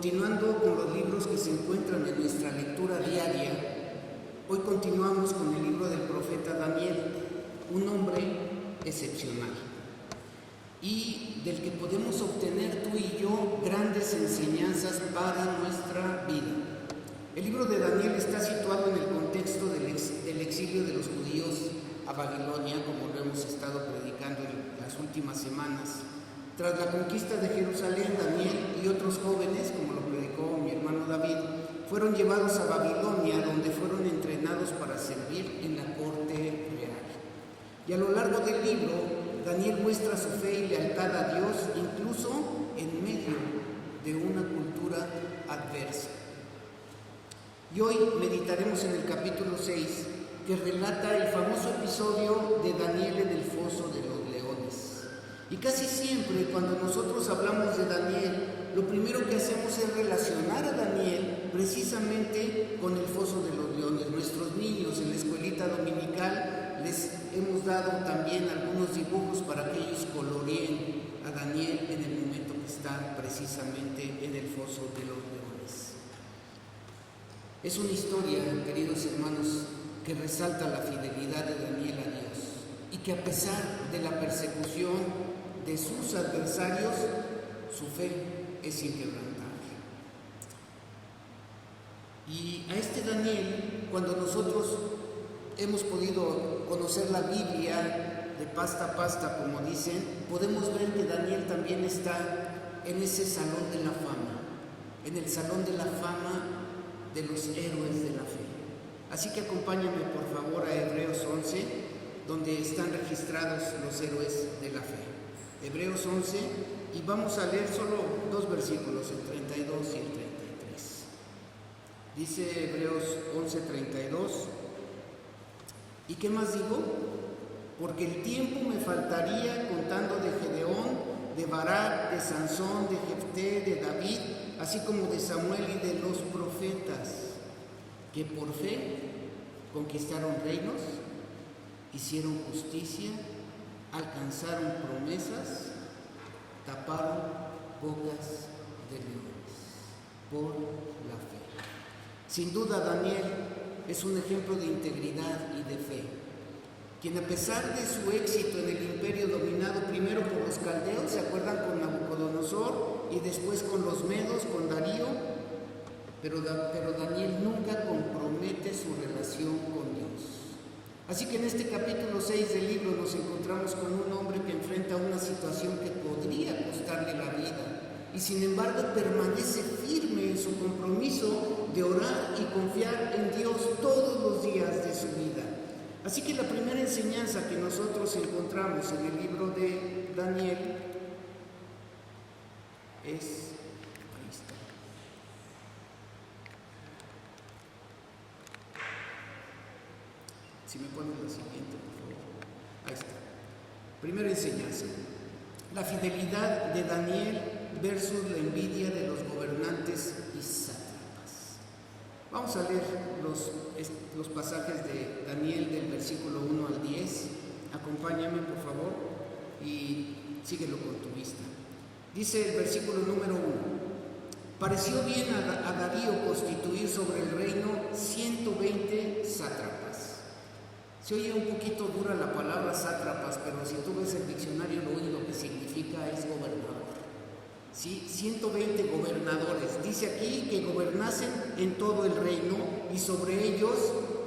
Continuando con los libros que se encuentran en nuestra lectura diaria, hoy continuamos con el libro del profeta Daniel, un hombre excepcional y del que podemos obtener tú y yo grandes enseñanzas para nuestra vida. El libro de Daniel está situado en el contexto del exilio de los judíos a Babilonia, como lo hemos estado predicando en las últimas semanas. Tras la conquista de Jerusalén, Daniel y otros jóvenes, como lo predicó mi hermano David, fueron llevados a Babilonia, donde fueron entrenados para servir en la corte real. Y a lo largo del libro, Daniel muestra su fe y lealtad a Dios, incluso en medio de una cultura adversa. Y hoy meditaremos en el capítulo 6, que relata el famoso episodio de Daniel en el foso de los leones. Y casi siempre cuando nosotros hablamos de Daniel, lo primero que hacemos es relacionar a Daniel precisamente con el foso de los leones. Nuestros niños en la escuelita dominical les hemos dado también algunos dibujos para que ellos coloreen a Daniel en el momento que está precisamente en el foso de los leones. Es una historia, queridos hermanos, que resalta la fidelidad de Daniel a Dios y que a pesar de la persecución de sus adversarios, su fe es inquebrantable. Y a este Daniel, cuando nosotros hemos podido conocer la Biblia de pasta a pasta, como dicen, podemos ver que Daniel también está en ese salón de la fama, en el salón de la fama de los héroes de la fe. Así que acompáñame por favor a Hebreos 11, donde están registrados los héroes de la fe. Hebreos 11, y vamos a leer solo dos versículos, el 32 y el 33. Dice Hebreos 11, 32, ¿y qué más digo? Porque el tiempo me faltaría contando de Gedeón, de Barak, de Sansón, de Jefté, de David, así como de Samuel y de los profetas, que por fe conquistaron reinos, hicieron justicia, alcanzaron promesas, taparon bocas de leones por la fe. Sin duda, Daniel es un ejemplo de integridad y de fe, quien a pesar de su éxito en el imperio dominado primero por los caldeos, ¿se acuerdan? Con Nabucodonosor, y después con los medos, con Darío, pero Daniel nunca compromete su relación con Dios. Así que en este capítulo 6 del libro nos encontramos con un hombre que enfrenta una situación que podría costarle la vida y sin embargo permanece firme en su compromiso de orar y confiar en Dios todos los días de su vida. Así que la primera enseñanza que nosotros encontramos en el libro de Daniel es... Si me ponen la siguiente, por favor. Ahí está. Primera enseñanza. La fidelidad de Daniel versus la envidia de los gobernantes y sátrapas. Vamos a leer los pasajes de Daniel del versículo 1 al 10. Acompáñame, por favor, y síguelo con tu vista. Dice el versículo número 1. Pareció bien a Darío constituir sobre el reino 120 sátrapas. Se oye un poquito dura la palabra sátrapas, pero si tú ves el diccionario, lo único que significa es gobernador. ¿Sí? 120 gobernadores. Dice aquí que gobernasen en todo el reino y sobre ellos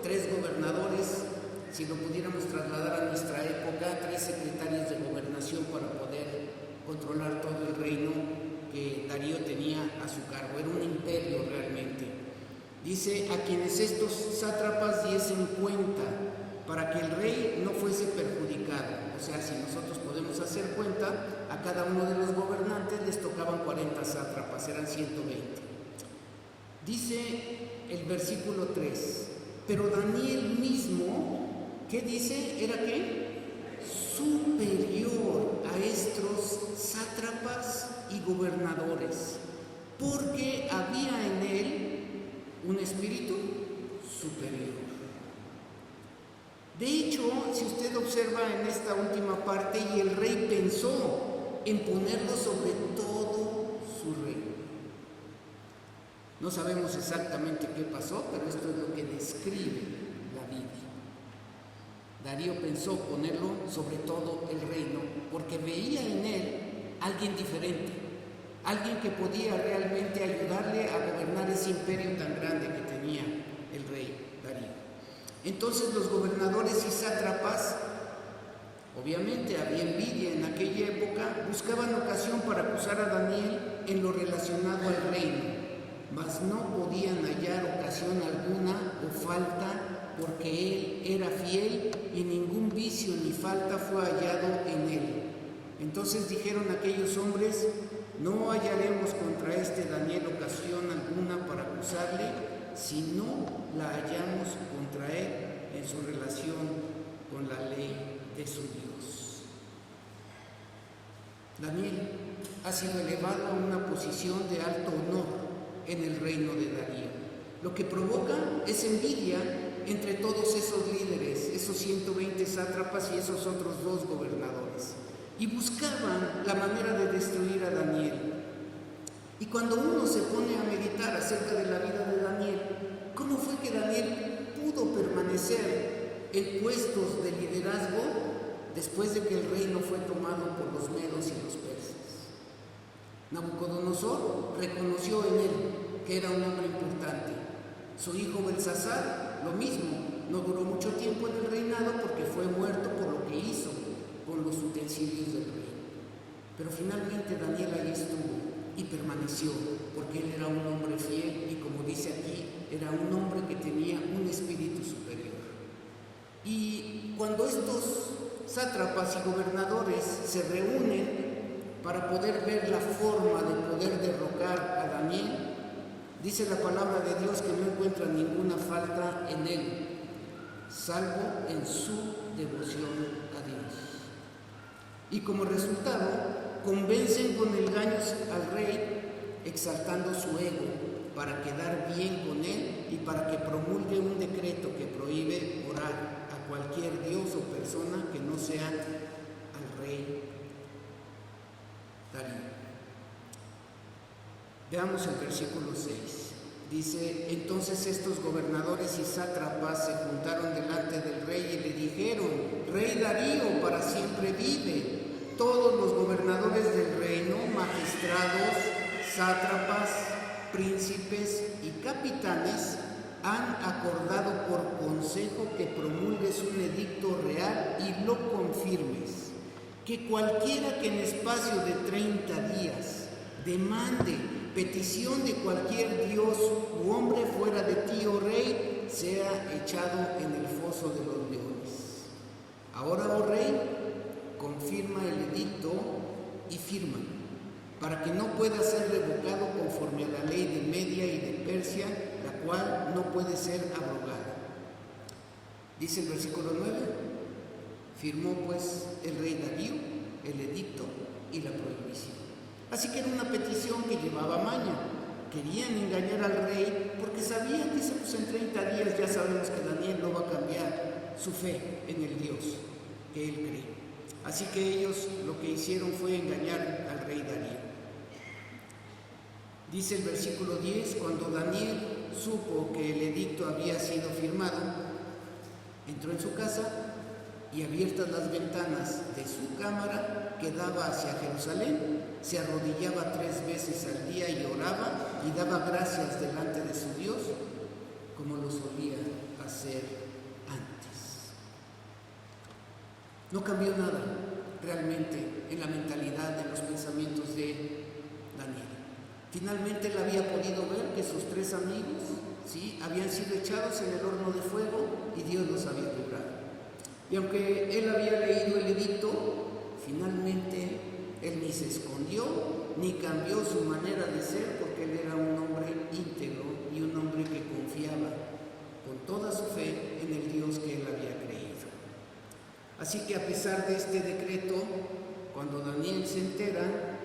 3 gobernadores, si lo pudiéramos trasladar a nuestra época, 3 secretarios de gobernación para poder controlar todo el reino que Darío tenía a su cargo. Era un imperio realmente. Dice a quienes estos sátrapas diesen cuenta, para que el rey no fuese perjudicado. O sea, si nosotros podemos hacer cuenta, a cada uno de los gobernantes les tocaban 40 sátrapas, eran 120. Dice el versículo 3, pero Daniel mismo, ¿qué dice? ¿Era qué? Superior a estos sátrapas y gobernadores, porque había en él un espíritu superior. De hecho, si usted observa en esta última parte, y el rey pensó en ponerlo sobre todo su reino. No sabemos exactamente qué pasó, pero esto es lo que describe la Biblia. Darío pensó ponerlo sobre todo el reino porque veía en él alguien diferente, alguien que podía realmente ayudarle a gobernar ese imperio tan grande que tenía el rey Darío. Entonces los gobernadores y sátrapas, obviamente había envidia en aquella época, buscaban ocasión para acusar a Daniel en lo relacionado al reino, mas no podían hallar ocasión alguna o falta, porque él era fiel y ningún vicio ni falta fue hallado en él. Entonces dijeron aquellos hombres: no hallaremos contra este Daniel ocasión alguna para acusarle, si no la hallamos contra él en su relación con la ley de su Dios. Daniel ha sido elevado a una posición de alto honor en el reino de Darío, lo que provoca es envidia entre todos esos líderes, esos 120 sátrapas y esos otros 2 gobernadores, y buscaban la manera de destruir a Daniel. Y cuando uno se pone a meditar acerca de la vida de Daniel, ¿cómo fue que Daniel pudo permanecer en puestos de liderazgo después de que el reino fue tomado por los medos y los persas? Nabucodonosor reconoció en él que era un hombre importante. Su hijo Belsasar, lo mismo, no duró mucho tiempo en el reinado porque fue muerto por lo que hizo con los utensilios del rey. Pero finalmente Daniel ahí estuvo y permaneció, porque él era un hombre fiel y, como dice aquí, era un hombre que tenía un espíritu superior. Y cuando estos sátrapas y gobernadores se reúnen para poder ver la forma de poder derrocar a Daniel, dice la palabra de Dios que no encuentra ninguna falta en él, salvo en su devoción a Dios. Y como resultado, convencen con engaños al rey, exaltando su ego para quedar bien con él y para que promulgue un decreto que prohíbe orar a cualquier dios o persona que no sea al rey Darío. Veamos el versículo 6. Dice: entonces estos gobernadores y sátrapas se juntaron delante del rey y le dijeron: Rey Darío, para siempre vive. Todos los gobernadores del reino, magistrados, sátrapas, príncipes y capitanes han acordado por consejo que promulgues un edicto real y lo confirmes, que cualquiera que en espacio de 30 días demande petición de cualquier dios u hombre fuera de ti, oh rey, sea echado en el foso de los leones. Ahora, oh rey, confirma el edicto y firma, para que no pueda ser revocado conforme a la ley de Media y de Persia, la cual no puede ser abrogada. Dice el versículo 9: firmó pues el rey Darío el edicto y la prohibición. Así que era una petición que llevaba maña. Querían engañar al rey porque sabían, dice, pues en 30 días ya sabemos que Daniel no va a cambiar su fe en el Dios que él cree. Así que ellos lo que hicieron fue engañar al rey Darío. Dice el versículo 10: cuando Daniel supo que el edicto había sido firmado, entró en su casa y, abiertas las ventanas de su cámara que daba hacia Jerusalén, se arrodillaba 3 veces al día y oraba y daba gracias delante de su Dios, como lo solía hacer antes. No cambió nada realmente en la mentalidad, en los pensamientos de Daniel. Finalmente él había podido ver que sus 3 amigos, ¿sí?, habían sido echados en el horno de fuego y Dios los había librado. Y aunque él había leído el edicto, finalmente él ni se escondió ni cambió su manera de ser, porque él era un hombre íntegro y un hombre que confiaba con toda su fe en el Dios que él había creído. Así que, a pesar de este decreto, cuando Daniel se entera,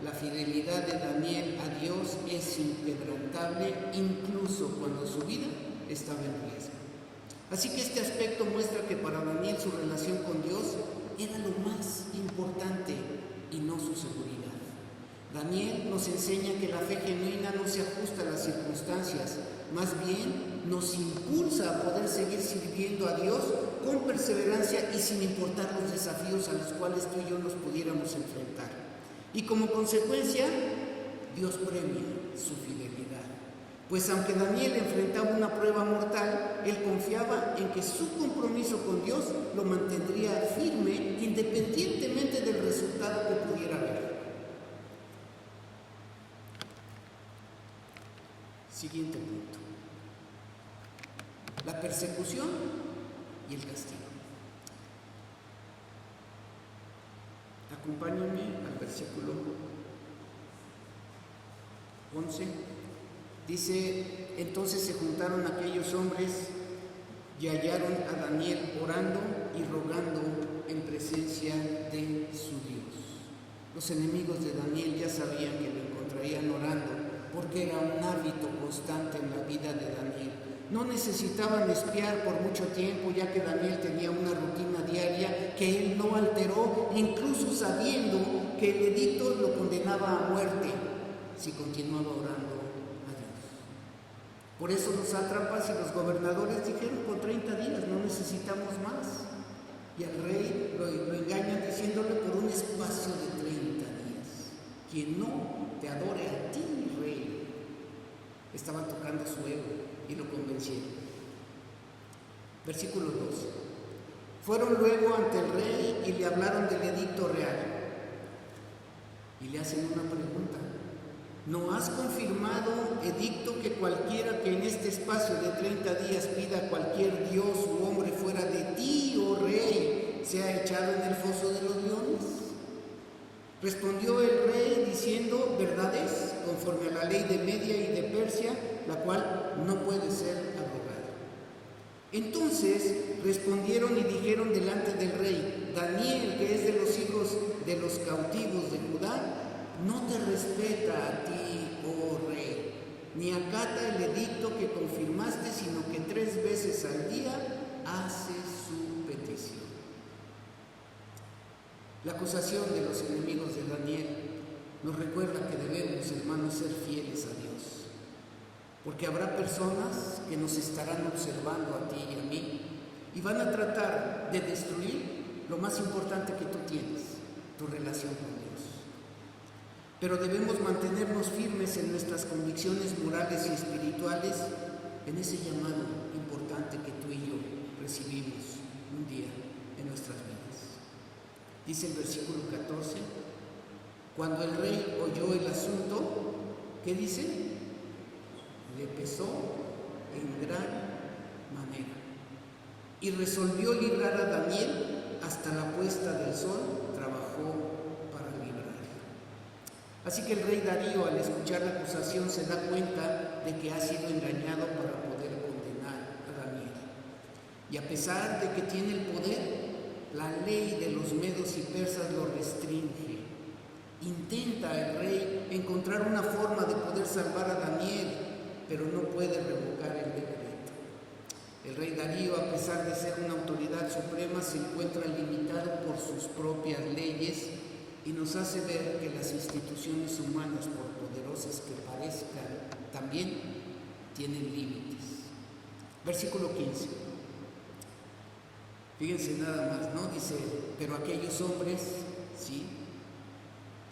la fidelidad de Daniel a Dios es inquebrantable, incluso cuando su vida estaba en riesgo. Así que este aspecto muestra que para Daniel su relación con Dios era lo más importante y no su seguridad. Daniel nos enseña que la fe genuina no se ajusta a las circunstancias, más bien nos impulsa a poder seguir sirviendo a Dios con perseverancia y sin importar los desafíos a los cuales tú y yo nos pudiéramos enfrentar. Y como consecuencia, Dios premia su fidelidad. Pues aunque Daniel enfrentaba una prueba mortal, él confiaba en que su compromiso con Dios lo mantendría firme independientemente del resultado que pudiera haber. Siguiente punto. La persecución y el castigo. Acompáñenme al versículo 11. Dice: entonces se juntaron aquellos hombres y hallaron a Daniel orando y rogando en presencia de su Dios. Los enemigos de Daniel ya sabían que lo encontrarían orando, porque era un hábito constante en la vida de Daniel. No necesitaban espiar por mucho tiempo, ya que Daniel tenía una rutina diaria que él no alteró, incluso sabiendo que el edicto lo condenaba a muerte si continuaba orando a Dios. Por eso los sátrapas y los gobernadores dijeron: por 30 días, no necesitamos más. Y al rey lo engañan diciéndole: por un espacio de 30 días. Quien no te adore a ti, rey. Estaban tocando su ego y lo convencieron. Versículo 2. Fueron luego ante el rey y le hablaron del edicto real. Y le hacen una pregunta: ¿no has confirmado, edicto, que cualquiera que en este espacio de 30 días pida a cualquier dios u hombre fuera de ti, oh rey, sea echado en el foso de los leones? Respondió el rey diciendo: verdad es, conforme a la ley de Media y de Persia, la cual no puede ser abrogada. Entonces respondieron y dijeron delante del rey: Daniel, que es de los hijos de los cautivos de Judá, no te respeta a ti, oh rey, ni acata el edicto que confirmaste, sino que 3 veces al día hace su petición. La acusación de los enemigos de Daniel nos recuerda que debemos, hermanos, ser fieles a Dios, porque habrá personas que nos estarán observando a ti y a mí y van a tratar de destruir lo más importante que tú tienes, tu relación con Dios. Pero debemos mantenernos firmes en nuestras convicciones morales y espirituales, en ese llamado importante que tú y yo recibimos un día en nuestras vidas. Dice el versículo 14: cuando el rey oyó el asunto, ¿qué dice? Le pesó en gran manera y resolvió librar a Daniel. Hasta la puesta del sol trabajó para librarlo. Así que el rey Darío, al escuchar la acusación, se da cuenta de que ha sido engañado para poder condenar a Daniel. Y a pesar de que tiene el poder, la ley de los medos y persas lo restringe. Intenta el rey encontrar una forma de poder salvar a Daniel, pero no puede revocar el decreto. El rey Darío, a pesar de ser una autoridad suprema, se encuentra limitado por sus propias leyes y nos hace ver que las instituciones humanas, por poderosas que parezcan, también tienen límites. Versículo 15. Fíjense nada más, ¿no? Dice: pero aquellos hombres, ¿sí?,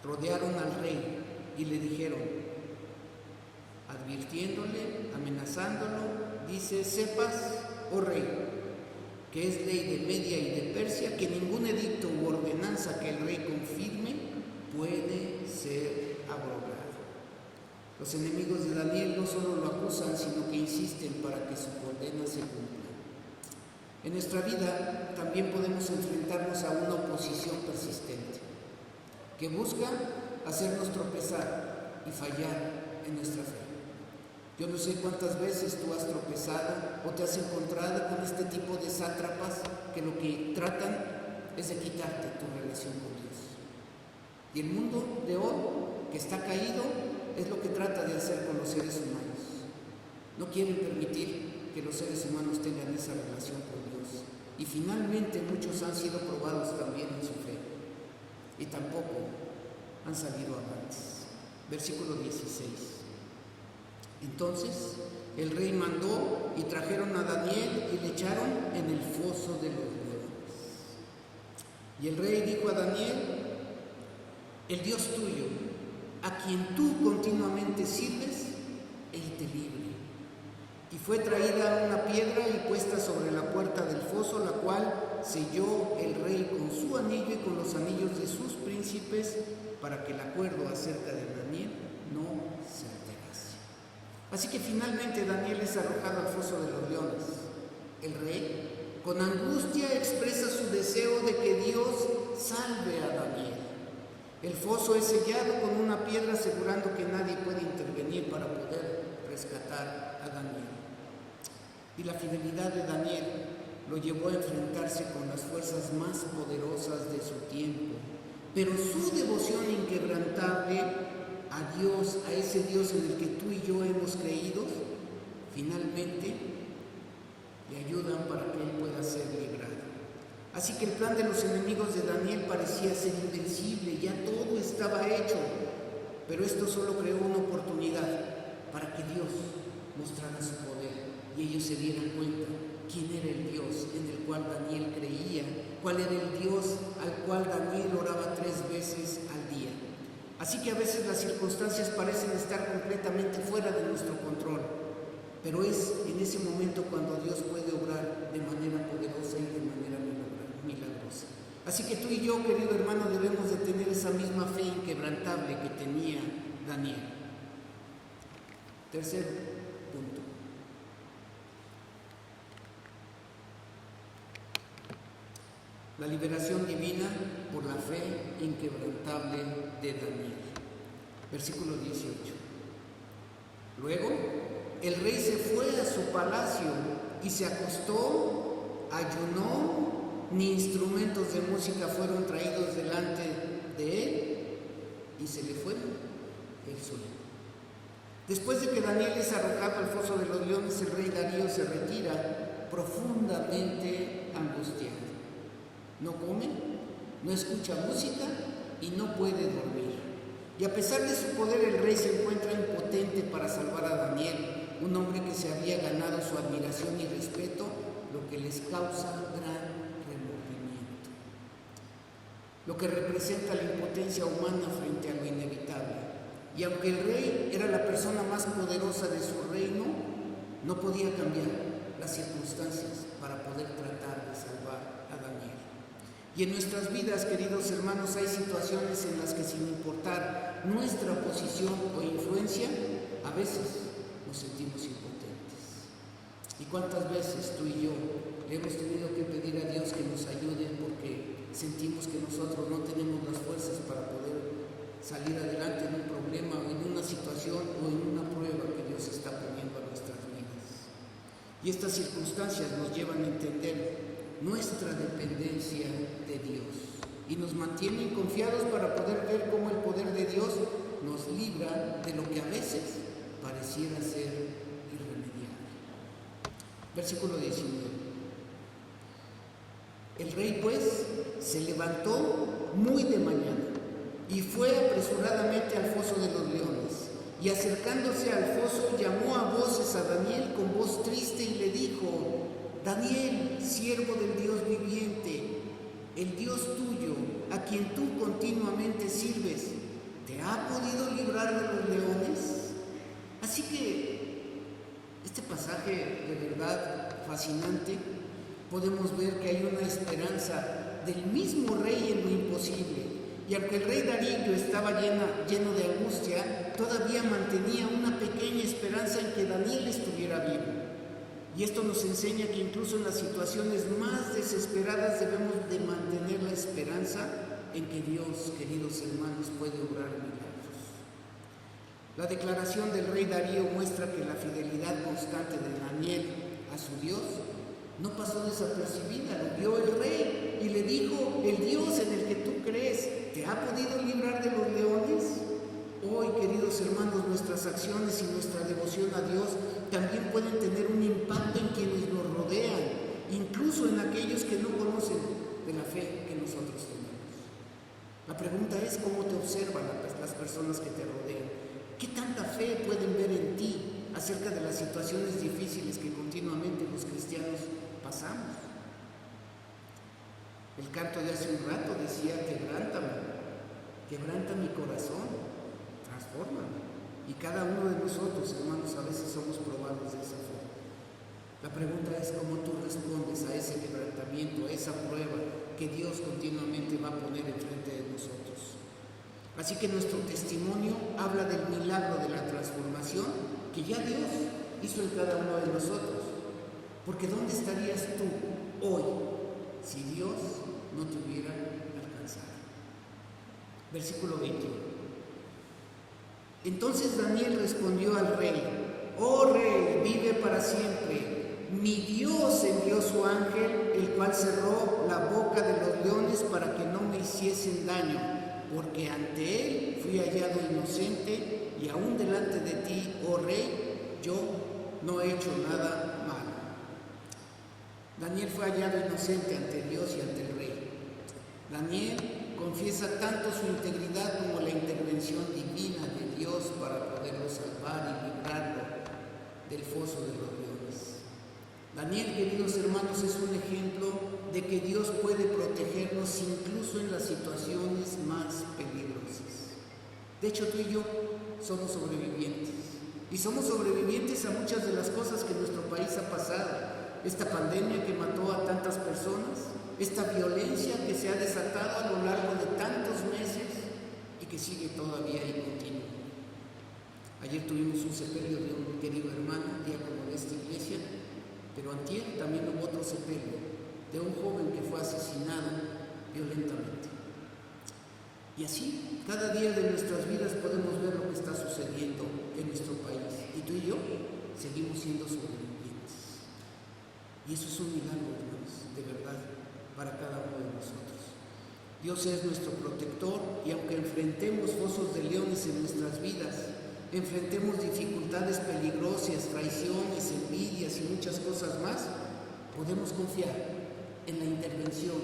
rodearon al rey y le dijeron, advirtiéndole, amenazándolo, dice: sepas, oh rey, que es ley de Media y de Persia, que ningún edicto u ordenanza que el rey confirme puede ser abrogado. Los enemigos de Daniel no solo lo acusan, sino que insisten para que su condena se cumpla. En nuestra vida también podemos enfrentarnos a una oposición persistente que busca hacernos tropezar y fallar en nuestra fe. Yo no sé cuántas veces tú has tropezado o te has encontrado con este tipo de sátrapas que lo que tratan es de quitarte tu relación con Dios. Y el mundo de hoy, que está caído, es lo que trata de hacer con los seres humanos. No quieren permitir que los seres humanos tengan esa relación con Dios. Y finalmente muchos han sido probados también en su fe y tampoco han salido avantes. Versículo 16. Entonces el rey mandó y trajeron a Daniel y le echaron en el foso de los leones. Y el rey dijo a Daniel: el Dios tuyo, a quien tú continuamente sirves, Él te libre. Y fue traída una piedra y puesta sobre la puerta del foso, la cual selló el rey con su anillo y con los anillos de sus príncipes, para que el acuerdo acerca de Daniel no se alterase. Así que finalmente Daniel es arrojado al foso de los leones. El rey, con angustia, expresa su deseo de que Dios salve a Daniel. El foso es sellado con una piedra, asegurando que nadie puede intervenir para poder rescatar a Daniel. Y la fidelidad de Daniel lo llevó a enfrentarse con las fuerzas más poderosas de su tiempo. Pero su devoción inquebrantable a Dios, a ese Dios en el que tú y yo hemos creído, finalmente le ayudan para que él pueda ser librado. Así que el plan de los enemigos de Daniel parecía ser invencible, ya todo estaba hecho, pero esto solo creó una oportunidad para que Dios mostrara su poder y ellos se dieran cuenta quién era el Dios en el cual Daniel creía, cuál era el Dios al cual Daniel oraba 3 veces al día. Así que a veces las circunstancias parecen estar completamente fuera de nuestro control, pero es en ese momento cuando Dios puede obrar de manera poderosa y de manera milagrosa. Así que tú y yo, querido hermano, debemos de tener esa misma fe inquebrantable que tenía Daniel. Tercer punto. La liberación divina por la fe inquebrantable de Daniel. Versículo 18. Luego, el rey se fue a su palacio y se acostó, ayunó, ni instrumentos de música fueron traídos delante de él, y se le fue el sueño. Después de que Daniel es arrojado al foso de los leones, el rey Darío se retira profundamente angustiado. No come, no escucha música y no puede dormir. Y a pesar de su poder, el rey se encuentra impotente para salvar a Daniel, un hombre que se había ganado su admiración y respeto, lo que les causa gran remordimiento. Lo que representa la impotencia humana frente a lo inevitable. Y aunque el rey era la persona más poderosa de su reino, no podía cambiar las circunstancias para poder tratar de salvar a Daniel. Y en nuestras vidas, queridos hermanos, hay situaciones en las que, sin importar nuestra posición o influencia, a veces nos sentimos impotentes. ¿Y cuántas veces tú y yo le hemos tenido que pedir a Dios que nos ayude porque sentimos que nosotros no tenemos las fuerzas para poder salir adelante en un problema, en una situación o en una prueba que Dios está poniendo a nuestras vidas? Y estas circunstancias nos llevan a entender nuestra dependencia de Dios y nos mantienen confiados para poder ver cómo el poder de Dios nos libra de lo que a veces pareciera ser irremediable. Versículo 19. El rey pues se levantó muy de mañana y fue apresuradamente al foso de los leones, y acercándose al foso llamó a voces a Daniel con voz triste y le dijo: Daniel, siervo del Dios viviente, el Dios tuyo, a quien tú continuamente sirves, ¿te ha podido librar de los leones? Así que este pasaje de verdad fascinante, podemos ver que hay una esperanza del mismo rey en lo imposible. Y aunque el rey Darío estaba lleno de angustia, todavía mantenía una pequeña esperanza en que Daniel estuviera vivo. Y esto nos enseña que incluso en las situaciones más desesperadas debemos de mantener la esperanza en que Dios, queridos hermanos, puede obrar milagros. La declaración del rey Darío muestra que la fidelidad constante de Daniel a su Dios no pasó desapercibida. Lo vio el rey y le dijo: el Dios en el que tú crees, ¿te ha podido librar de los leones? Hoy, queridos hermanos, nuestras acciones y nuestra devoción a Dios también pueden tener un impacto en quienes nos rodean, incluso en aquellos que no conocen de la fe que nosotros tenemos. La pregunta es: ¿cómo te observan las personas que te rodean? ¿Qué tanta fe pueden ver en ti acerca de las situaciones difíciles que continuamente los cristianos pasamos? El canto de hace un rato decía: quebrántame, quebranta mi corazón, transfórmame. Y cada uno de nosotros, hermanos, a veces somos probados de esa forma. La pregunta es cómo tú respondes a ese quebrantamiento, a esa prueba que Dios continuamente va a poner enfrente de nosotros. Así que nuestro testimonio habla del milagro de la transformación que ya Dios hizo en cada uno de nosotros. Porque ¿dónde estarías tú hoy si Dios no te hubiera alcanzado? Versículo 21. Entonces Daniel respondió al rey: oh rey, vive para siempre. Mi Dios envió su ángel, el cual cerró la boca de los leones para que no me hiciesen daño, porque ante él fui hallado inocente, y aún delante de ti, oh rey, yo no he hecho nada malo. Daniel fue hallado inocente ante Dios y ante el rey. Daniel confiesa tanto su integridad como la intervención divina de Dios para poderlo salvar y librarlo del foso de los leones. Daniel, queridos hermanos, es un ejemplo de que Dios puede protegernos incluso en las situaciones más peligrosas. De hecho, tú y yo somos sobrevivientes. Y somos sobrevivientes a muchas de las cosas que en nuestro país ha pasado. Esta pandemia que mató a tantas personas, esta violencia que se ha desatado a lo largo de tantos meses y que sigue todavía y continúa. Ayer tuvimos un sepelio de un querido hermano, diácono de esta iglesia, pero antier también hubo otro sepelio de un joven que fue asesinado violentamente. Y así, cada día de nuestras vidas podemos ver lo que está sucediendo en nuestro país. Y tú y yo seguimos siendo sobrevivientes. Y eso es un milagro, hermanos, de verdad, para cada uno de nosotros. Dios es nuestro protector, y aunque enfrentemos fosos de leones en nuestras vidas, enfrentemos dificultades peligrosas, traiciones, envidias y muchas cosas más, podemos confiar en la intervención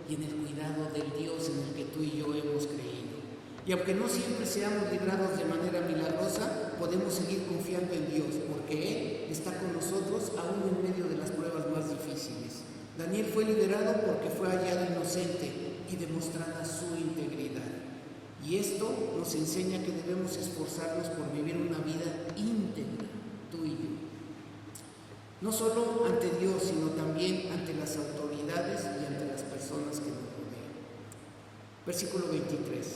y en el cuidado del Dios en el que tú y yo hemos creído. Y aunque no siempre seamos librados de manera milagrosa, podemos seguir confiando en Dios, porque Él está con nosotros aún en medio de las pruebas más difíciles. Daniel fue liberado porque fue hallado inocente y demostrada su integridad. Y esto nos enseña que debemos esforzarnos por vivir una vida íntegra, tú y yo. No solo ante Dios, sino también ante las autoridades y ante las personas que nos rodean. Versículo 23.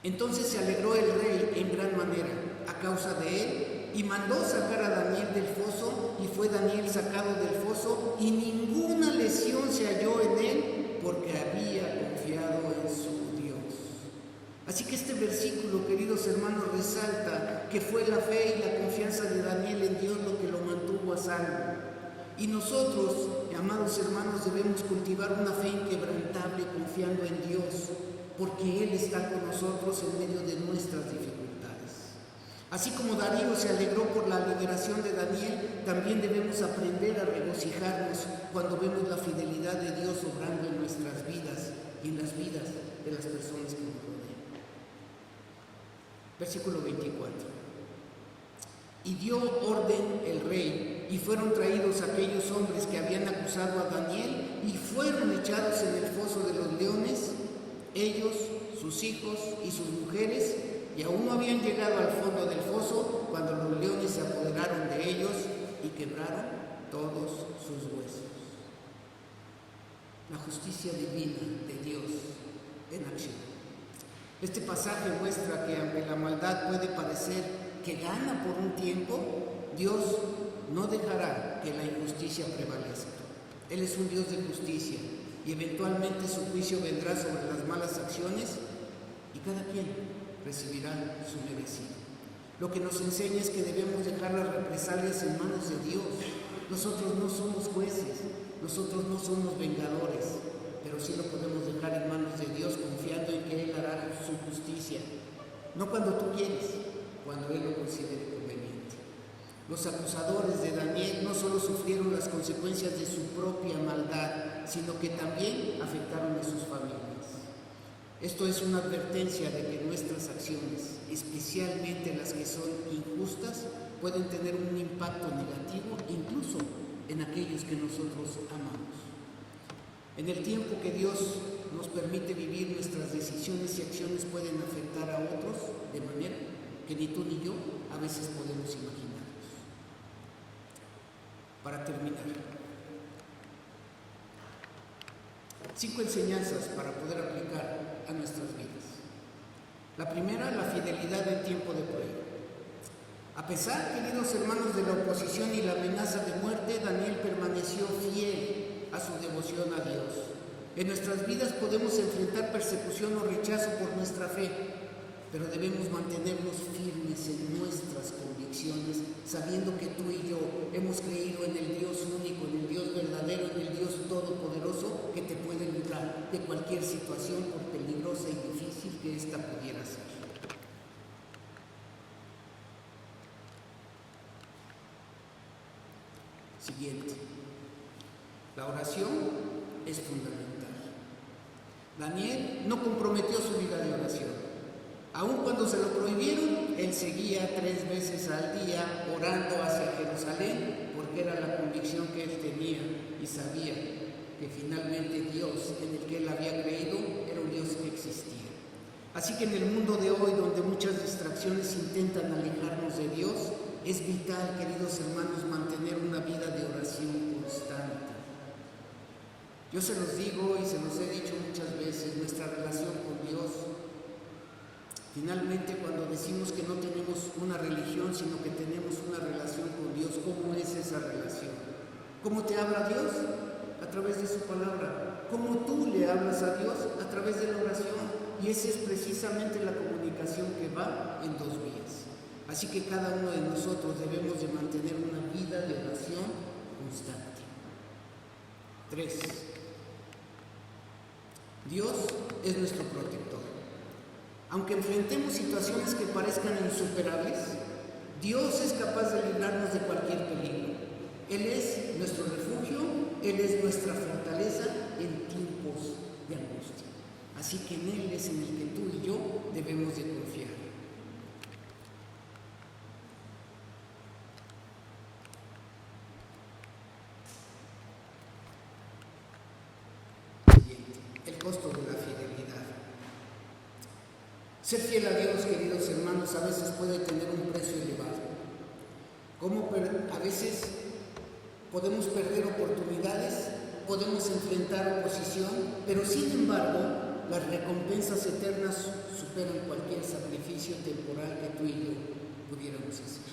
Entonces se alegró el rey en gran manera a causa de él, y mandó sacar a Daniel del foso, y fue Daniel sacado del foso, y ninguna lesión se halló en él, porque había confiado en su Dios. Así que este versículo, queridos hermanos, resalta que fue la fe y la confianza de Daniel en Dios lo que lo mantuvo a salvo. Y nosotros, amados hermanos, debemos cultivar una fe inquebrantable confiando en Dios, porque Él está con nosotros en medio de nuestras dificultades. Así como Darío se alegró por la liberación de Daniel, también debemos aprender a regocijarnos cuando vemos la fidelidad de Dios obrando en nuestras vidas y en las vidas de las personas que nos rodean. Versículo 24. Y dio orden el rey, y fueron traídos aquellos hombres que habían acusado a Daniel, y fueron echados en el foso de los leones, ellos, sus hijos y sus mujeres, y aún no habían llegado al fondo del foso cuando los leones se apoderaron de ellos y quebraron todos sus huesos. La justicia divina de Dios en acción. Este pasaje muestra que aunque la maldad puede parecer que gana por un tiempo, Dios no dejará que la injusticia prevalezca. Él es un Dios de justicia, y eventualmente su juicio vendrá sobre las malas acciones, y cada quien recibirá su merecido. Lo que nos enseña es que debemos dejar las represalias en manos de Dios. Nosotros no somos jueces, nosotros no somos vengadores, pero sí lo podemos dejar en manos de Dios, confiando en que Él hará su justicia. No cuando tú quieres, cuando Él lo considere conveniente. Los acusadores de Daniel no solo sufrieron las consecuencias de su propia maldad, sino que también afectaron a sus familias. Esto es una advertencia de que nuestras acciones, especialmente las que son injustas, pueden tener un impacto negativo incluso en aquellos que nosotros amamos. En el tiempo que Dios nos permite vivir, nuestras decisiones y acciones pueden afectar a otros de manera que ni tú ni yo a veces podemos imaginarnos. Para terminar, 5 enseñanzas para poder aplicar a nuestras vidas. La primera, la fidelidad en tiempo de prueba. A pesar, queridos hermanos, de la oposición y la amenaza de muerte, Daniel permaneció fiel a su devoción a Dios. En nuestras vidas podemos enfrentar persecución o rechazo por nuestra fe, pero debemos mantenernos firmes en nuestras convicciones, sabiendo que tú y yo hemos creído en el Dios único, en el Dios verdadero, en el Dios todopoderoso, que te puede librar de cualquier situación, por peligrosa y difícil que ésta pudiera ser. Siguiente. La oración es fundamental. Daniel no comprometió su vida de oración. Aun cuando se lo prohibieron, él seguía 3 veces al día orando hacia Jerusalén, porque era la convicción que él tenía y sabía que finalmente Dios en el que él había creído era un Dios que existía. Así que en el mundo de hoy, donde muchas distracciones intentan alejarnos de Dios, es vital, queridos hermanos, mantener una vida de oración constante. Yo se los digo y se los he dicho muchas veces, nuestra relación con Dios, finalmente cuando decimos que no tenemos una religión, sino que tenemos una relación con Dios, ¿cómo es esa relación? ¿Cómo te habla Dios? A través de su palabra. ¿Cómo tú le hablas a Dios? A través de la oración. Y esa es precisamente la comunicación que va en 2 vías. Así que cada uno de nosotros debemos de mantener una vida de oración constante. 3. Dios es nuestro protector. Aunque enfrentemos situaciones que parezcan insuperables, Dios es capaz de librarnos de cualquier peligro. Él es nuestro refugio, Él es nuestra fortaleza en tiempos de angustia. Así que en Él es en el que tú y yo debemos de confiar. El costo de la fidelidad. Ser fiel a Dios, queridos hermanos, a veces puede tener un precio elevado. Como a veces podemos perder oportunidades, podemos enfrentar oposición, pero sin embargo, las recompensas eternas superan cualquier sacrificio temporal que tú y yo pudiéramos hacer.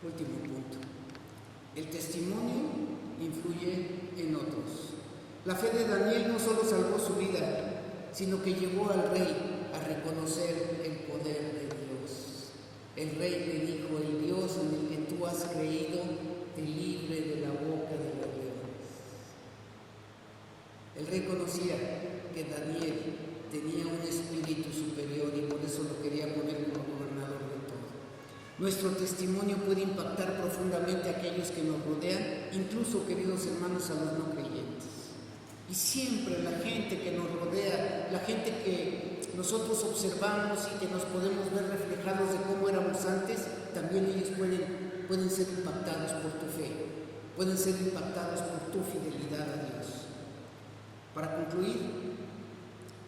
Último punto. El testimonio influye en otros. La fe de Daniel no solo salvó su vida, sino que llevó al rey a reconocer el poder de Dios. El rey le dijo: el Dios en el que tú has creído te libre de la boca de los leones. El rey conocía que Daniel tenía un espíritu superior y por eso lo quería poner como gobernador de todo. Nuestro testimonio puede impactar profundamente a aquellos que nos rodean, incluso, queridos hermanos, a los no creyentes. Y siempre la gente que nos rodea, la gente que nosotros observamos y que nos podemos ver reflejados de cómo éramos antes, también ellos pueden ser impactados por tu fe, pueden ser impactados por tu fidelidad a Dios. Para concluir,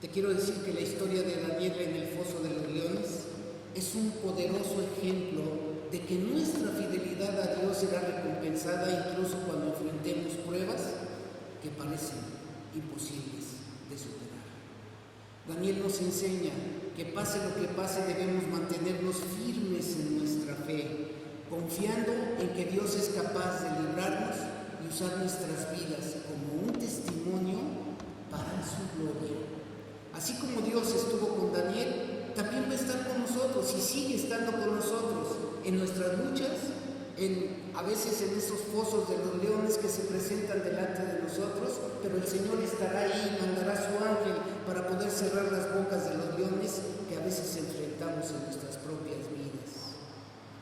te quiero decir que la historia de Daniel en el foso de los leones es un poderoso ejemplo de que nuestra fidelidad a Dios será recompensada incluso cuando enfrentemos pruebas que parecen imposibles de superar. Daniel nos enseña que pase lo que pase, debemos mantenernos firmes en nuestra fe, confiando en que Dios es capaz de librarnos y usar nuestras vidas como un testimonio para su gloria. Así como Dios estuvo con Daniel, también va a estar con nosotros y sigue estando con nosotros en nuestras luchas, a veces en esos fosos de los leones que se presentan delante de nosotros, pero el Señor estará ahí, mandará su ángel para poder cerrar las bocas de los leones que a veces enfrentamos en nuestras propias vidas.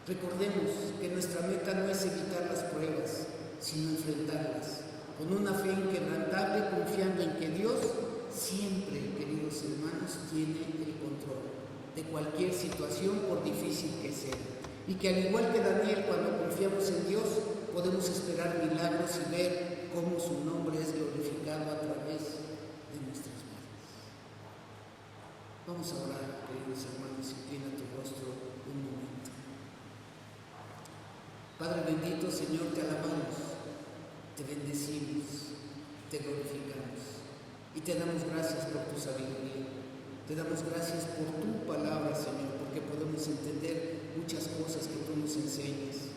Recordemos que nuestra meta no es evitar las pruebas, sino enfrentarlas con una fe inquebrantable, confiando en que Dios siempre, queridos hermanos, tiene el control de cualquier situación, por difícil que sea. Y que al igual que Daniel, cuando confiamos en Dios, podemos esperar milagros y ver cómo su nombre es glorificado a través de nuestras vidas. Vamos a orar, queridos hermanos, inclina tu rostro un momento. Padre bendito, Señor, te alabamos, te bendecimos, te glorificamos y te damos gracias por tu sabiduría. Te damos gracias por tu palabra, Señor, porque podemos entender muchas cosas que tú nos enseñas.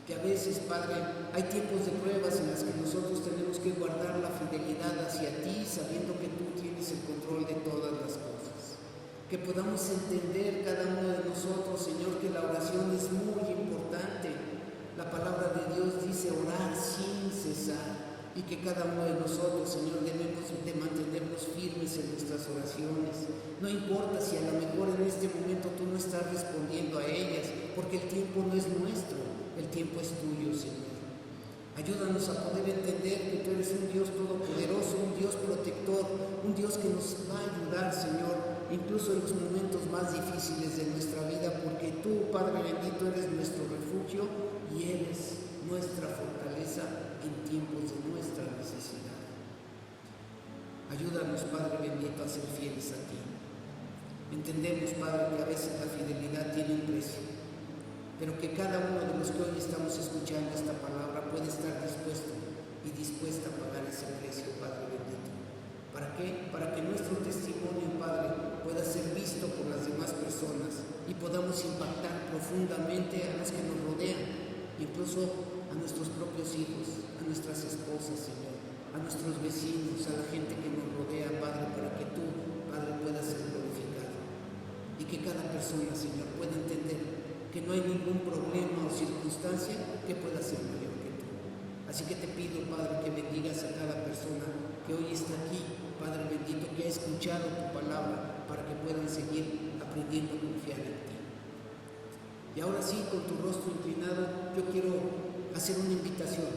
Que a veces, Padre, hay tiempos de pruebas en las que nosotros tenemos que guardar la fidelidad hacia ti, sabiendo que tú tienes el control de todas las cosas. Que podamos entender cada uno de nosotros, Señor, que la oración es muy importante. La palabra de Dios dice orar sin cesar. Y que cada uno de nosotros, Señor, debemos de mantenernos firmes en nuestras oraciones. No importa si a lo mejor en este momento tú no estás respondiendo a ellas, porque el tiempo no es nuestro, el tiempo es tuyo, Señor. Ayúdanos a poder entender que tú eres un Dios todopoderoso, un Dios protector, un Dios que nos va a ayudar, Señor, incluso en los momentos más difíciles de nuestra vida, porque tú, Padre bendito, eres nuestro refugio y eres nuestra fortaleza en tiempos de nuestra necesidad. Ayúdanos, Padre bendito, a ser fieles a ti. Entendemos, Padre, que a veces la fidelidad tiene un precio, pero que cada uno de los que hoy estamos escuchando esta palabra puede estar dispuesto y dispuesta a pagar ese precio, Padre bendito. ¿Para qué? Para que nuestro testimonio, Padre, pueda ser visto por las demás personas y podamos impactar profundamente a los que nos rodean, incluso a nuestros propios hijos, a nuestras esposas, Señor, a nuestros vecinos, a la gente que nos rodea, Padre, para que tú, Padre, puedas ser glorificado. Y que cada persona, Señor, pueda entender que no hay ningún problema o circunstancia que pueda ser mayor que tú. Así que te pido, Padre, que bendigas a cada persona que hoy está aquí, Padre bendito, que ha escuchado tu palabra, para que puedan seguir aprendiendo a confiar en ti. Y ahora sí, con tu rostro inclinado, yo quiero hacer una invitación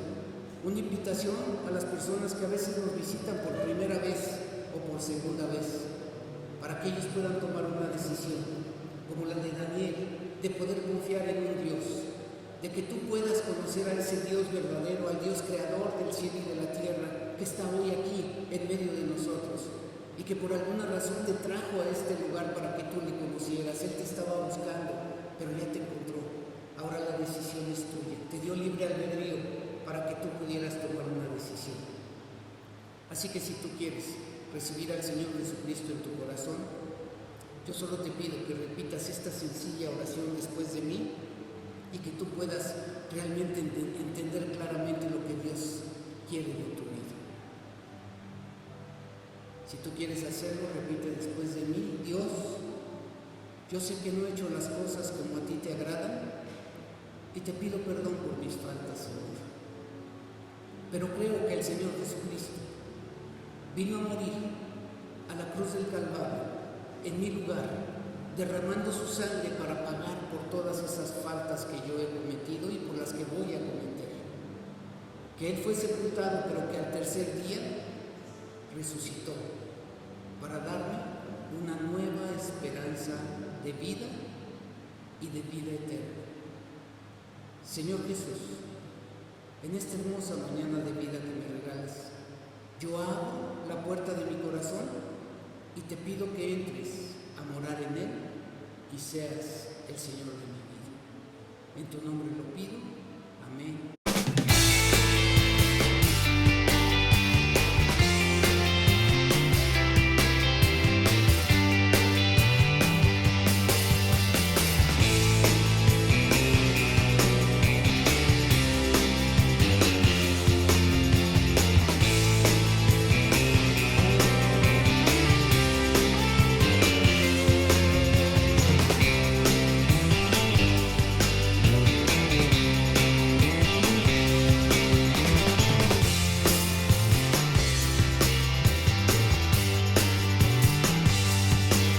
a las personas que a veces nos visitan por primera vez o por segunda vez, para que ellos puedan tomar una decisión, como la de Daniel, de poder confiar en un Dios, de que tú puedas conocer a ese Dios verdadero, al Dios creador del cielo y de la tierra, que está hoy aquí en medio de nosotros, y que por alguna razón te trajo a este lugar para que tú le conocieras. Él te estaba buscando, pero ya te encontró. Ahora la decisión es tuya. Te dio libre albedrío para que tú pudieras tomar una decisión. Así que si tú quieres recibir al Señor Jesucristo en tu corazón, yo solo te pido que repitas esta sencilla oración después de mí y que tú puedas realmente entender claramente lo que Dios quiere de tu vida. Si tú quieres hacerlo, repite después de mí: Dios, yo sé que no he hecho las cosas como a ti te agradan y te pido perdón por mis faltas, Señor. Pero creo que el Señor Jesucristo vino a morir a la cruz del Calvario en mi lugar, derramando su sangre para pagar por todas esas faltas que yo he cometido y por las que voy a cometer. Que Él fue sepultado, pero que al tercer día resucitó para darme una nueva esperanza de vida y de vida eterna. Señor Jesús, en esta hermosa mañana de vida que me regalas, yo abro la puerta de mi corazón y te pido que entres a morar en él y seas el Señor de mi vida. En tu nombre lo pido. Amén.